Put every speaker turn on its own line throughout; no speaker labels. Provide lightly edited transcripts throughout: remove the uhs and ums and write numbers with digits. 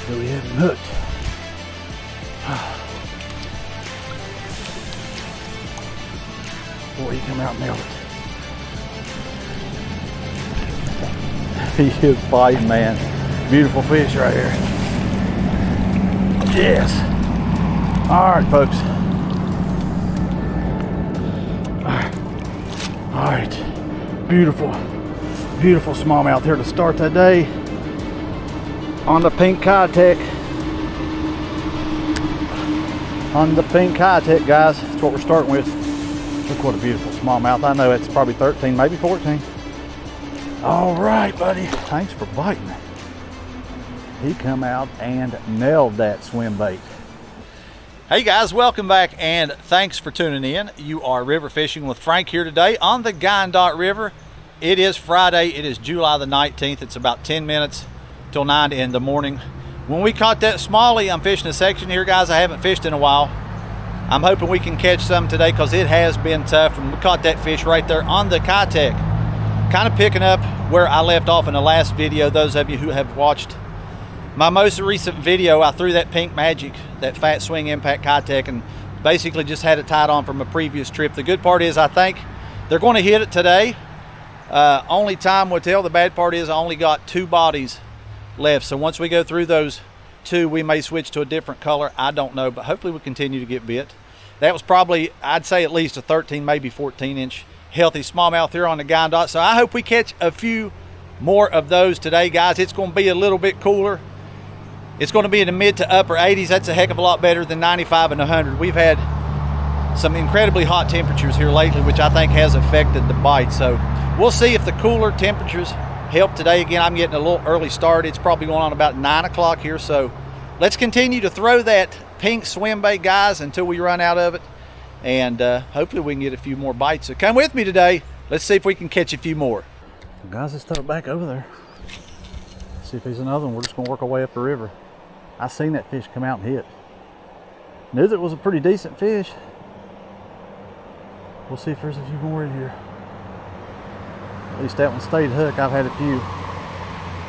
that we have him hooked. Boy, he come out and nailed it. He is biting, man. Beautiful fish right here. Yes. All right, folks. All right. Beautiful, beautiful smallmouth here to start that day on the pink Kitech. On the pink Kitech, guys. That's what we're starting with. Look what a beautiful smallmouth. I know it's probably 13, maybe 14. All right, buddy. Thanks for biting. He come out and nailed that swim bait. Hey guys, welcome back and thanks for tuning in. You are river fishing with Frank here today on the Guyandotte River. It is Friday. It is July the 19th. It's about 10 minutes till 9 in the morning. When we caught that smallie, I'm fishing a section here, guys, I haven't fished in a while. I'm hoping we can catch some today because it has been tough. And we caught that fish right there on the Kitech. Kind of picking up where I left off in the last video. Those of you who have watched my most recent video, I threw that pink magic, that fat swing impact Kitech, and basically just had it tied on from a previous trip. The good part is I think they're going to hit it today. Only time will tell. The bad part is I only got 2 bodies left. So once we go through those 2, we may switch to a different color. I don't know, but hopefully we continue to get bit. That was probably, I'd say, at least a 13, maybe 14-inch healthy smallmouth here on the Guyandotte. So I hope we catch a few more of those today, guys. It's going to be a little bit cooler. It's going to be in the mid to upper 80s. That's a heck of a lot better than 95 and 100. We've had some incredibly hot temperatures here lately, which I think has affected the bite. So we'll see if the cooler temperatures help today. Again, I'm getting a little early start. It's probably going on about 9 o'clock here. So let's continue to throw that pink swim bait, guys, until we run out of it. And hopefully we can get a few more bites. So come with me today. Let's see if we can catch a few more. Well, guys, let's throw it back over there. See if there's another one. We're just going to work our way up the river. I seen that fish come out and hit. Knew that it was a pretty decent fish. We'll see if there's a few more in here. At least that one stayed hooked. I've had a few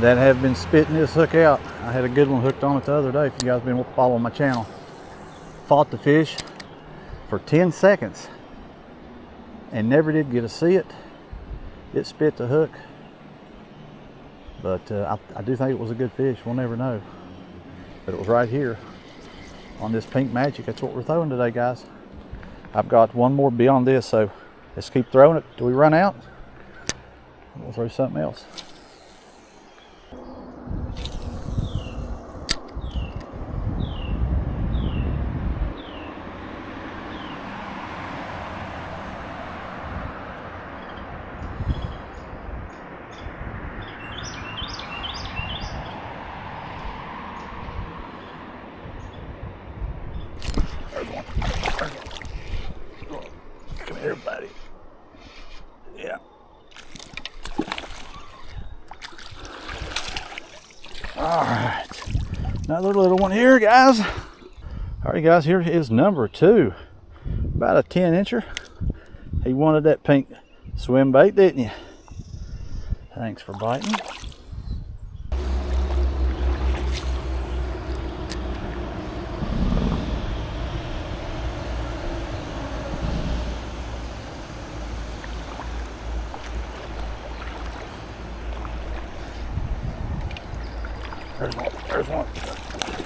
that have been spitting this hook out. I had a good one hooked on it the other day, if you guys have been following my channel. Fought the fish for 10 seconds and never did get to see it. It spit the hook. But I do think it was a good fish. We'll never know. But it was right here on this pink magic. That's what we're throwing today, guys. I've got one more beyond this, so let's keep throwing it till we run out. We'll throw something else. Come here, buddy. Yeah. All right. Another little one here, guys. All right, guys, here is number 2. About a 10-incher. He wanted that pink swim bait, didn't you? Thanks for biting.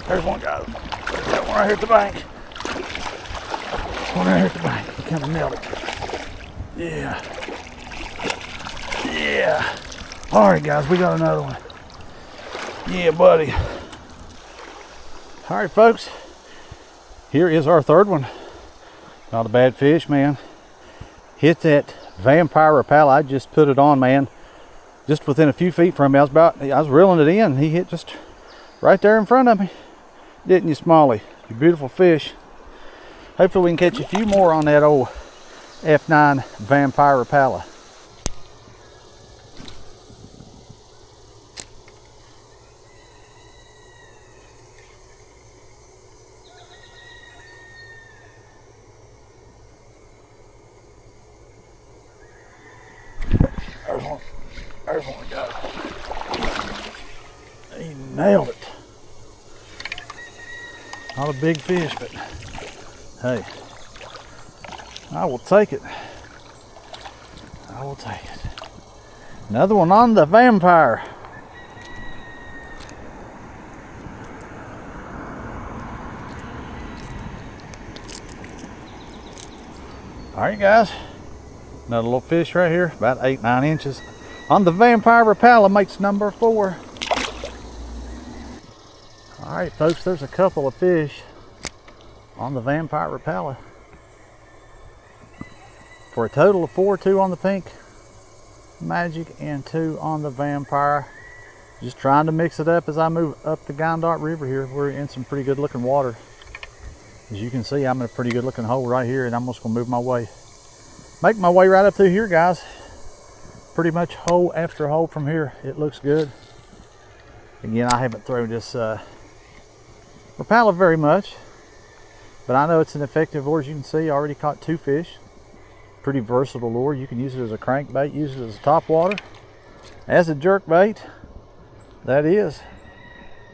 There's one, guys. That one right here at the bank. One right here at the bank. He kind of nailed it. Yeah. Yeah. All right, guys, we got another one. Yeah, buddy. All right, folks. Here is our 3rd one. Not a bad fish, man. Hit that vampire Rapala. I just put it on, man. Just within a few feet from me. I was reeling it in. He hit just right there in front of me. Didn't you, Smallie? You beautiful fish. Hopefully we can catch a few more on that old F9 vampire Rapala. There's one we got. He nailed it. Not a big fish, but hey, I will take it. I will take it. Another one on the Vampire. All right, guys. Another little fish right here, about 8-9 inches. On the Vampire Rapala, makes number 4. All right, folks, there's a couple of fish on the Vampire Rapala. For a total of 4, 2 on the pink Magic and 2 on the Vampire. Just trying to mix it up as I move up the Guyandotte River here. We're in some pretty good looking water. As you can see, I'm in a pretty good looking hole right here, and I'm just gonna move my way. Make my way right up through here, guys. Pretty much hole after hole from here. It looks good. Again, I haven't thrown this Rapala very much, but I know it's an effective lure. As you can see, I already caught 2 fish. Pretty versatile lure. You can use it as a crankbait, use it as a topwater, as a jerk bait. That is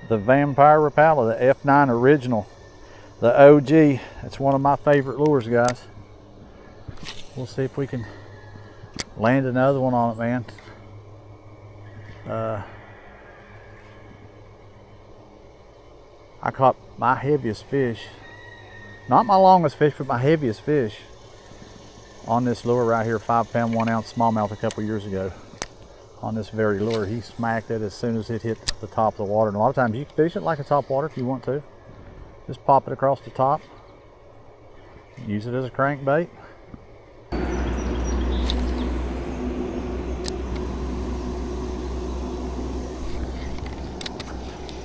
the Vampire Rapala, the F9 original, the OG. That's one of my favorite lures, guys. We'll see if we can land another one on it, man. I caught my heaviest fish, not my longest fish, but my heaviest fish on this lure right here, 5-pound 1-ounce smallmouth a couple years ago. On this very lure, he smacked it as soon as it hit the top of the water. And a lot of times you can fish it like a top water if you want to. Just pop it across the top. Use it as a crankbait.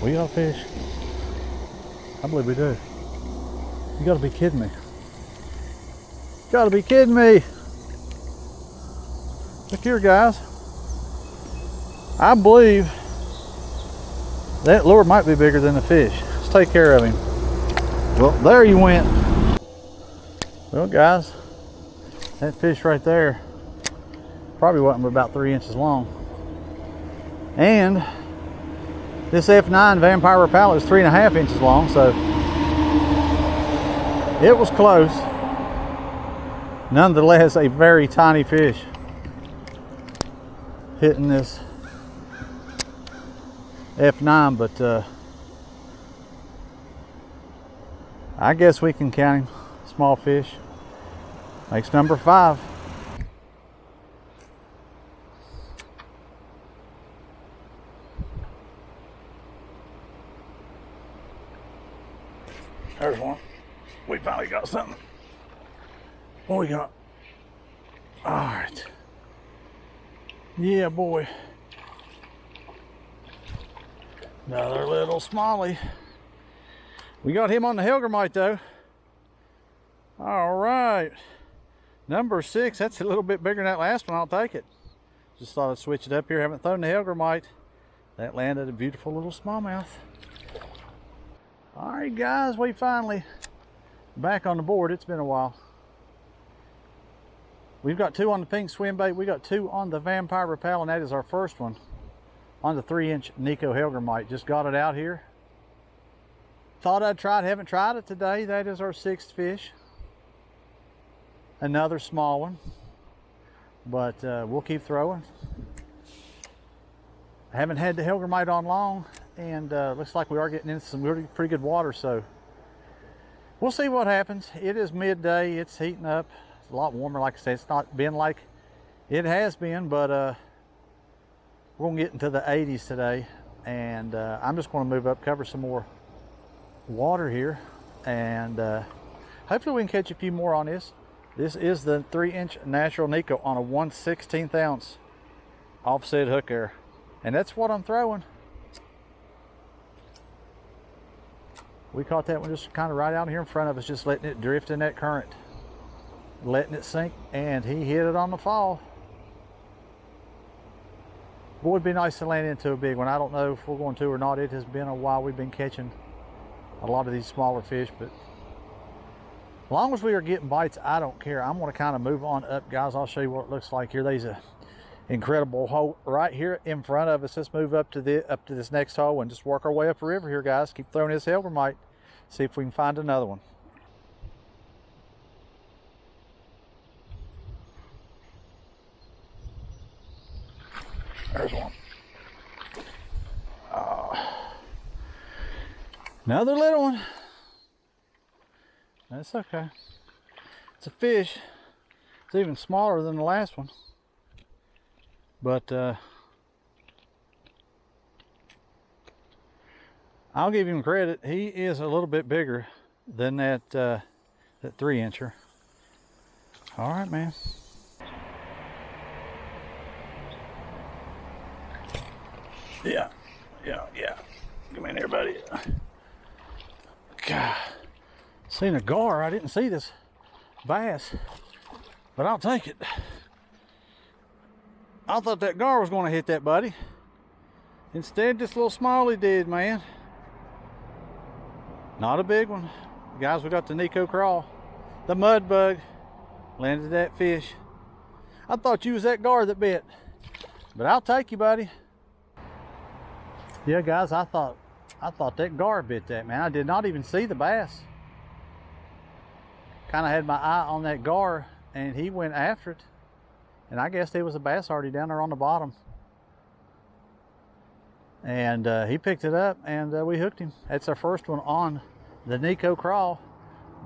We got fish. I believe we do. You gotta be kidding me. You gotta be kidding me. Look here, guys. I believe that lure might be bigger than the fish. Let's take care of him. Well, there you went. Well, guys, that fish right there probably wasn't but about 3 inches long. And this F9 Vampire Rapala is 3.5 inches long, so it was close. Nonetheless, a very tiny fish hitting this F9, but I guess we can count him. Small fish. Makes number 5. There's one. We finally got something. What we got? All right. Yeah, boy. Another little smallie. We got him on the Helite though. All right. Number 6. That's a little bit bigger than that last one. I'll take it. Just thought I'd switch it up here. Haven't thrown the Helite. That landed a beautiful little smallmouth. All right, guys, we finally back on the board. It's been a while. We've got 2 on the pink swim bait. We got 2 on the Vampire Rapala, and that is our first one on the 3-inch Nico Helite. Just got it out here. Thought I'd try it. Haven't tried it today. That is our 6th fish. Another small one, but we'll keep throwing. I haven't had the Helite on long, and looks like we are getting into some pretty good water, so we'll see what happens. It is midday. It's heating up. It's a lot warmer, like I said. It's not been like it has been, but we're going to get into the 80s today, and I'm just going to move up, cover some more water here, and hopefully we can catch a few more on this. This is the 3-inch natural Nico on a 1/16 ounce offset hook there, and that's what I'm throwing. We caught that one just kind of right out here in front of us, just letting it drift in that current, letting it sink, and he hit it on the fall. Boy, it'd be nice to land into a big one. I don't know if we're going to or not. It has been a while. We've been catching a lot of these smaller fish, but as long as we are getting bites, I don't care. I'm going to kind of move on up, guys. I'll show you what it looks like here. There's a incredible hole right here in front of us. Let's move up to this next hole and just work our way up the river here, guys. Keep throwing this Helite. See if we can find another one. There's one. Another little one. That's okay. It's a fish. It's even smaller than the last one. But I'll give him credit. He is a little bit bigger than that 3-incher. All right, man. Yeah. Come in here, buddy. God, seen a gar. I didn't see this bass, but I'll take it. I thought that gar was going to hit that, buddy. Instead, this little smallie did, man. Not a big one. Guys, we got the Nico Crawl. The mud bug landed that fish. I thought you was that gar that bit, but I'll take you, buddy. Yeah, guys, I thought that gar bit that, man. I did not even see the bass. Kind of had my eye on that gar, and he went after it. And I guess there was a bass already down there on the bottom. And he picked it up, and we hooked him. That's our first one on the Nico Crawl.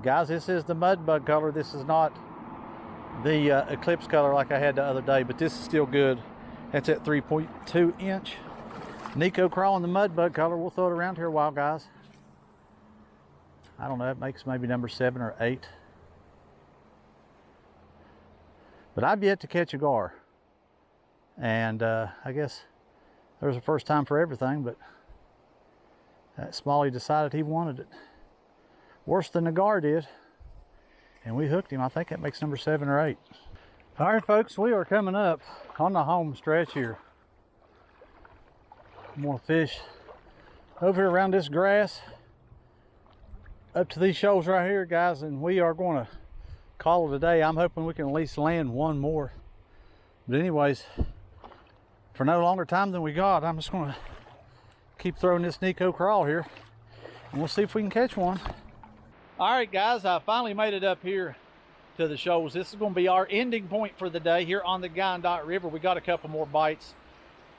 Guys, this is the mud bug color. This is not the eclipse color like I had the other day, but this is still good. That's at 3.2 inch. Nico Crawl in the mud bug color. We'll throw it around here a while, guys. I don't know, it makes maybe number 7 or 8. But I've yet to catch a gar. And I guess there's a first time for everything, but that smallie decided he wanted it. Worse than the gar did. And we hooked him. I think that makes number 7 or 8. All right, folks, we are coming up on the home stretch here. I'm gonna fish over here around this grass up to these shoals right here, guys, and we are going to call it a day. I'm hoping we can at least land one more. But anyways, for no longer time than we got, I'm just going to keep throwing this Nico Crawl here, and we'll see if we can catch one. All right, guys, I finally made it up here to the shoals. This is going to be our ending point for the day here on the Guyandotte River. We got a couple more bites.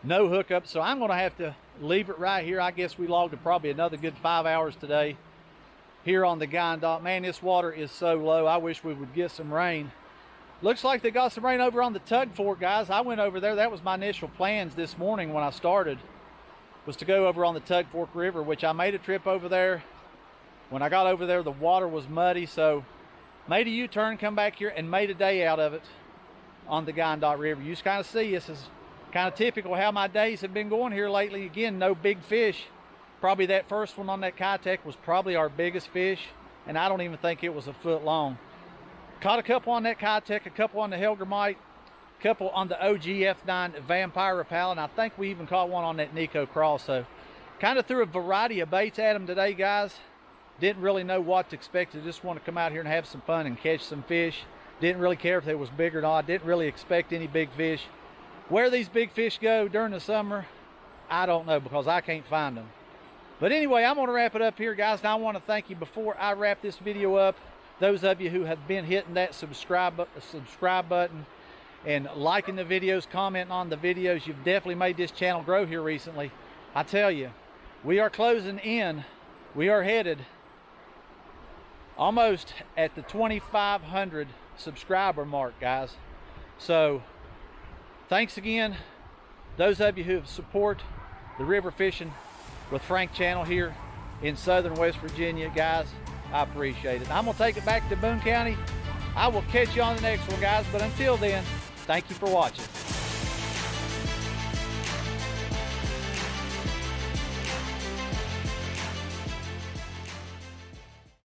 No hookup, so I'm going to have to leave it right here. I guess we logged probably another good 5 hours today here on the Guyandotte. Man, this water is so low. I wish we would get some rain. Looks like they got some rain over on the Tug Fork, guys. I went over there. That was my initial plans this morning when I started, was to go over on the Tug Fork River, which I made a trip over there. When I got over there, the water was muddy, so made a U-turn, come back here, and made a day out of it on the Guyandotte River. You just kind of see this is kind of typical how my days have been going here lately. Again, no big fish. Probably that first one on that Kitech was probably our biggest fish, and I don't even think it was a foot long. Caught a couple on that Kitech, a couple on the Helgermite, a couple on the OG F9 Vampire Rapala, and I think we even caught one on that Nico Crawl. So kind of threw a variety of baits at them today, guys. Didn't really know what to expect. I just want to come out here and have some fun and catch some fish. Didn't really care if they was big or not. Didn't really expect any big fish. Where these big fish go during the summer, I don't know, because I can't find them. But anyway, I'm going to wrap it up here, guys. Now I want to thank you before I wrap this video up. Those of you who have been hitting that subscribe button and liking the videos, commenting on the videos, you've definitely made this channel grow here recently. I tell you, we are closing in. We are headed almost at the 2,500 subscriber mark, guys. So thanks again, those of you who support the River Fishing with Frank channel here in southern West Virginia, guys. I appreciate it. I'm gonna take it back to Boone County. I will catch you on the next one, guys, but until then, thank you for watching.